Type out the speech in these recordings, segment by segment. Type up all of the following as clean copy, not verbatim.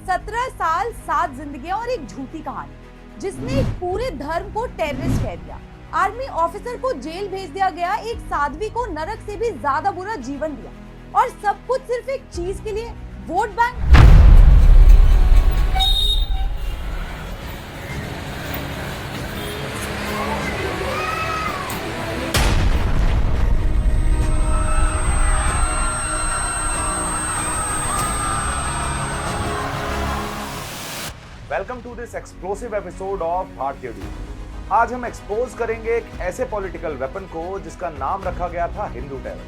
17 साल 7 जिंदगियां और एक झूठी कहानी जिसने एक पूरे धर्म को टेररिस्ट कह दिया। आर्मी ऑफिसर को जेल भेज दिया गया, एक साध्वी को नरक से भी ज्यादा बुरा जीवन दिया, और सब कुछ सिर्फ एक चीज के लिए, vote bank. Welcome to this explosive episode of Bharatiya duty. आज हम एक्सपोज करेंगे एक ऐसे पॉलिटिकल वेपन को जिसका नाम रखा गया था हिंदू टेरर,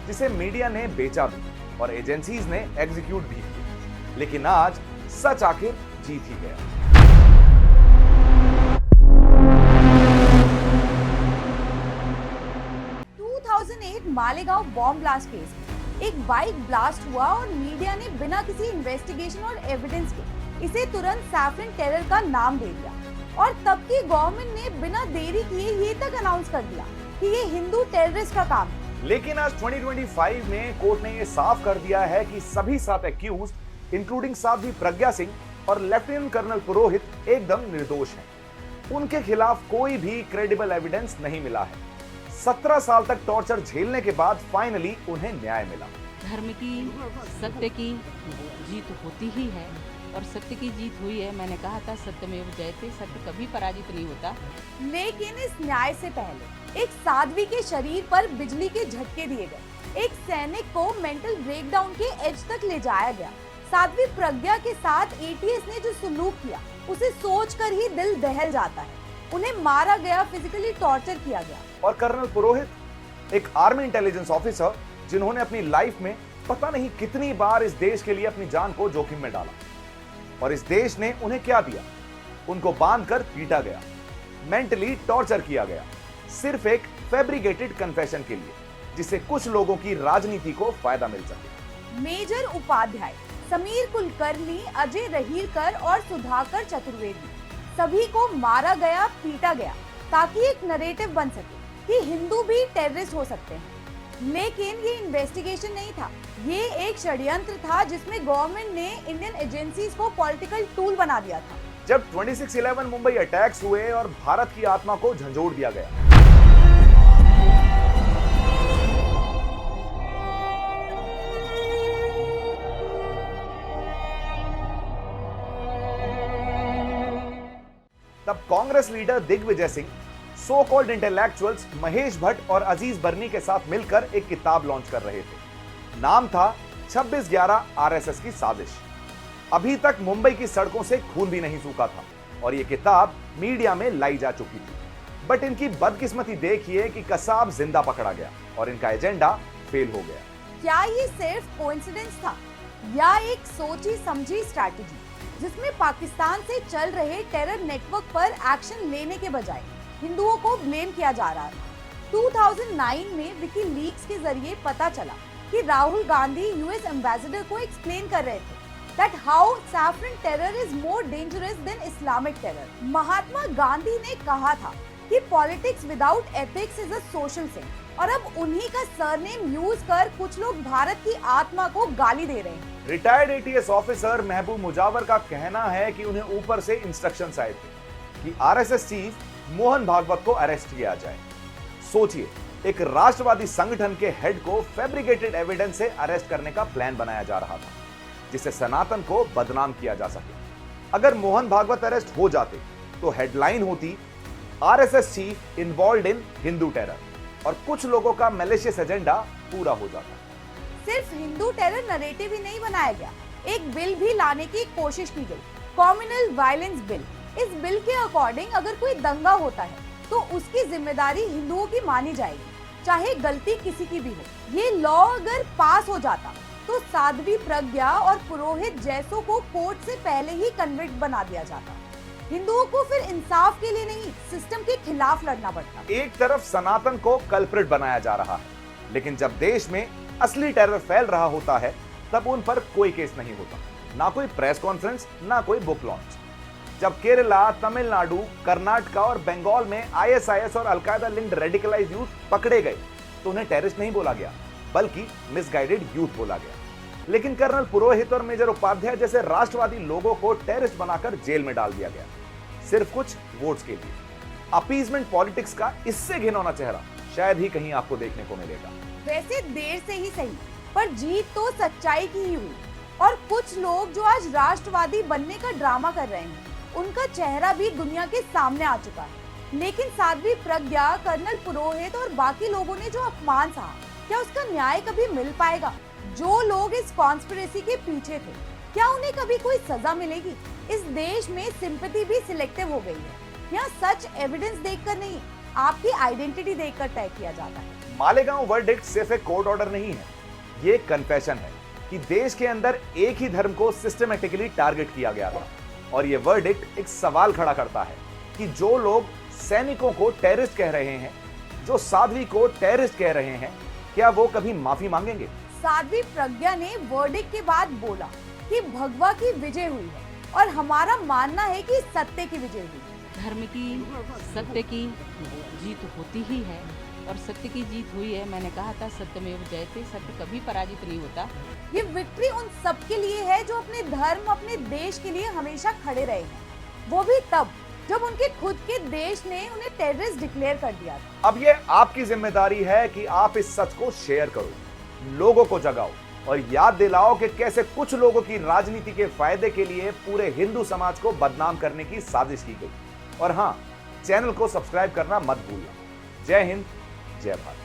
जिसे मीडिया ने बेचा भी और एजेंसीज ने एग्जीक्यूट भी किया, लेकिन आज सच आखिर जीत ही गया। मालेगांव बॉम्ब ब्लास्ट केस में एक बाइक ब्लास्ट हुआ और मीडिया ने बिना किसी इन्वेस्टिगेशन और एविडेंस के इसे तुरंत सैफरन टेरर का नाम दे दिया, और तब की गवर्नमेंट ने बिना देरी किए ये तक अनाउंस कर दिया कि ये हिंदू टेररिस्ट का काम है। लेकिन आज 2025 में कोर्ट ने ये साफ कर दिया है कि सभी 7 एक्यूज्ड इंक्लूडिंग साध्वी प्रज्ञा सिंह और लेफ्टिनेंट कर्नल पुरोहित एकदम निर्दोष हैं। उनके खिलाफ कोई भी क्रेडिबल एविडेंस नहीं मिला है। 17 साल तक टॉर्चर झेलने के बाद फाइनली उन्हें न्याय मिला। धर्म की, सत्य की जीत होती ही है और सत्य की जीत हुई है। मैंने कहा था सत्यमेव जयते, सत्य कभी पराजित नहीं होता। लेकिन इस न्याय से पहले एक साध्वी के शरीर पर बिजली के झटके दिए गए, एक सैनिक को मेंटल ब्रेकडाउन के एज तक ले जाया गया। साध्वी प्रज्ञा के साथ एटीएस ने जो सुलूक किया उसे सोचकर ही दिल दहल जाता है। उन्हें मारा गया, फिजिकली टॉर्चर किया गया। और कर्नल पुरोहित एक आर्मी इंटेलिजेंस ऑफिसर जिन्होंने अपनी लाइफ में पता नहीं कितनी बार इस देश के लिए अपनी जान को जोखिम में डाला, और इस देश ने उन्हें क्या दिया? उनको बांधकर पीटा गया, मेंटली टॉर्चर किया गया, सिर्फ एक फैब्रिकेटेड कन्फेशन के लिए, जिससे कुछ लोगों की राजनीति को फायदा मिल सके। मेजर उपाध्याय, समीर कुलकर्णी, अजय रहीरकर और सुधाकर चतुर्वेदी, सभी को मारा गया, पीटा गया, ताकि एक नरेटिव बन सके कि हिंदू भी टेररिस्ट हो सकते हैं। लेकिन ये इन्वेस्टिगेशन नहीं था, ये एक षड्यंत्र था जिसमें गवर्नमेंट ने इंडियन एजेंसीज को पॉलिटिकल टूल बना दिया था। जब 26/11 मुंबई अटैक्स हुए और भारत की आत्मा को झंझोड़ दिया गया, तब Congress leader Digvijay Singh so called intellectuals Mahesh Bhatt और अजीज बर्नी के साथ मिलकर एक किताब लॉन्च कर रहे थे। नाम था 26/11 आरएसएस की साजिश। अभी तक मुंबई की सड़कों से खून भी नहीं सूखा था और यह किताब मीडिया में लाई जा चुकी थी। बट इनकी बदकिस्मती देखिए कि कसाब जिंदा पकड़ा गया और इनका एजेंडा फेल हो गया। क्या ये सिर्फ कोइंसिडेंस था या एक सोची समझी स्ट्रैटेजी जिसमें पाकिस्तान से चल रहे टेरर नेटवर्क पर एक्शन लेने के बजाय हिंदुओं को ब्लेम किया जा रहा था? 2009 में विकीलीक्स के जरिए पता चला कि राहुल गांधी यूएस एम्बेसडर को एक्सप्लेन कर रहे थे that how saffron terror is more dangerous than Islamic terror। Mahatma Gandhi ने कहा था कि politics without ethics is a social sin, और अब उन्हीं का सरनेम यूज कर कुछ लोग भारत की आत्मा को गाली दे रहे हैं। रिटायर्ड एटीएस ऑफिसर महबूब मुजावर का कहना है कि उन्हें ऊपर से इंस्ट्रक्शंस आए थे कि आरएसएस चीफ मोहन भागवत को अरेस्ट किया जाए। सोचिए, एक राष्ट्रवादी संगठन के हेड को फैब्रिकेटेड एविडेंस से अरेस्ट करने का प्लान बनाया जा रहा था, जिससे सनातन को बदनाम किया जा सके। अगर मोहन भागवत अरेस्ट हो जाते तो हेडलाइन होती आरएसएस चीफ इन्वॉल्व्ड इन हिंदू टेरर, और कुछ लोगों का मैलिशियस एजेंडा पूरा हो जाता। सिर्फ हिंदू टेरर नरेटिव ही नहीं बनाया गया, एक बिल भी लाने की कोशिश की गई, कम्युनल वायलेंस बिल। इस बिल के अकॉर्डिंग अगर कोई दंगा होता है तो उसकी जिम्मेदारी हिंदुओं की मानी जाएगी, चाहे गलती किसी की भी हो। ये लॉ अगर पास हो जाता तो साध्वी प्रज्ञा और पुरोहित जैसों को कोर्ट से पहले ही कन्विक्ट बना दिया जाता। हिंदुओं को फिर इंसाफ के लिए नहीं, सिस्टम के खिलाफ लड़ना पड़ता। एक तरफ सनातन को कल्प्रिट बनाया जा रहा है, लेकिन जब देश में असली टेरर फैल रहा होता है तब उन पर कोई केस नहीं होता, ना कोई प्रेस कॉन्फ्रेंस, ना कोई बुक लॉन्च। जब केरला, तमिलनाडु, कर्नाटका और बंगाल में आईएसआईएस और अलकायदा लिंक्ड रेडिकलाइज्ड यूथ पकड़े गए तो उन्हें टेररिस्ट नहीं बोला गया, बल्कि मिसगाइडेड यूथ बोला गया। लेकिन कर्नल पुरोहित और मेजर उपाध्याय जैसे राष्ट्रवादी लोगों को टेररिस्ट बनाकर जेल में डाल दिया गया, सिर्फ कुछ वोट्स के लिए। अपीजमेंट पॉलिटिक्स का इससे घिनौना चेहरा शायद ही कहीं आपको देखने को मिलेगा। वैसे देर से ही सही, पर जीत तो सच्चाई की ही हुई। और कुछ लोग जो आज राष्ट्रवादी बनने का ड्रामा कर रहे हैं, उनका चेहरा भी दुनिया के सामने आ चुका है। लेकिन साध्वी प्रज्ञा, कर्नल पुरोहित और बाकी लोगों ने जो अपमान सहा, क्या उसका न्याय कभी मिल पाएगा? जो लोग इस कॉन्स्पिरेसी के पीछे थे, क्या उन्हें कभी कोई सजा मिलेगी? इस देश में सिंपैथी भी सिलेक्टिव हो गई है। यहाँ सच एविडेंस देखकर नहीं, आपकी आइडेंटिटी देखकर तय किया जाता है। मालेगांव वर्डिक्ट सिर्फ एक कोर्ट ऑर्डर नहीं है, ये एक कन्फेशन है कि देश के अंदर एक ही धर्म को सिस्टमैटिकली टारगेट किया गया था। और ये वर्डिक्ट एक सवाल खड़ा करता है कि जो लोग सैनिकों को टेररिस्ट कह रहे हैं, जो साध्वी को टेररिस्ट कह रहे हैं, क्या वो कभी माफी मांगेंगे? साध्वी प्रज्ञा ने वर्डिक्ट के बाद बोला कि भगवा की विजय हुई है और हमारा मानना है कि सत्य की विजय हुई है। धर्म की, सत्य की जीत होती ही है और सत्य की जीत हुई है। मैंने कहा था सत्यमेव जयते, सत्य कभी पराजित नहीं होता। ये विक्ट्री उन सब के लिए है जो अपने धर्म, अपने देश के लिए हमेशा खड़े रहे हैं, वो भी तब जब उनके खुद के देश ने उन्हें टेररिस्ट डिक्लेयर कर दिया था। अब ये आपकी जिम्मेदारी है कि आप इस सच को शेयर करो, लोगों को जगाओ और याद दिलाओ कि कैसे कुछ लोगों की राजनीति के फायदे के लिए पूरे हिंदू समाज को बदनाम करने की साजिश की गई। और हाँ, चैनल को सब्सक्राइब करना मत भूलना। जय हिंद, जय भारत।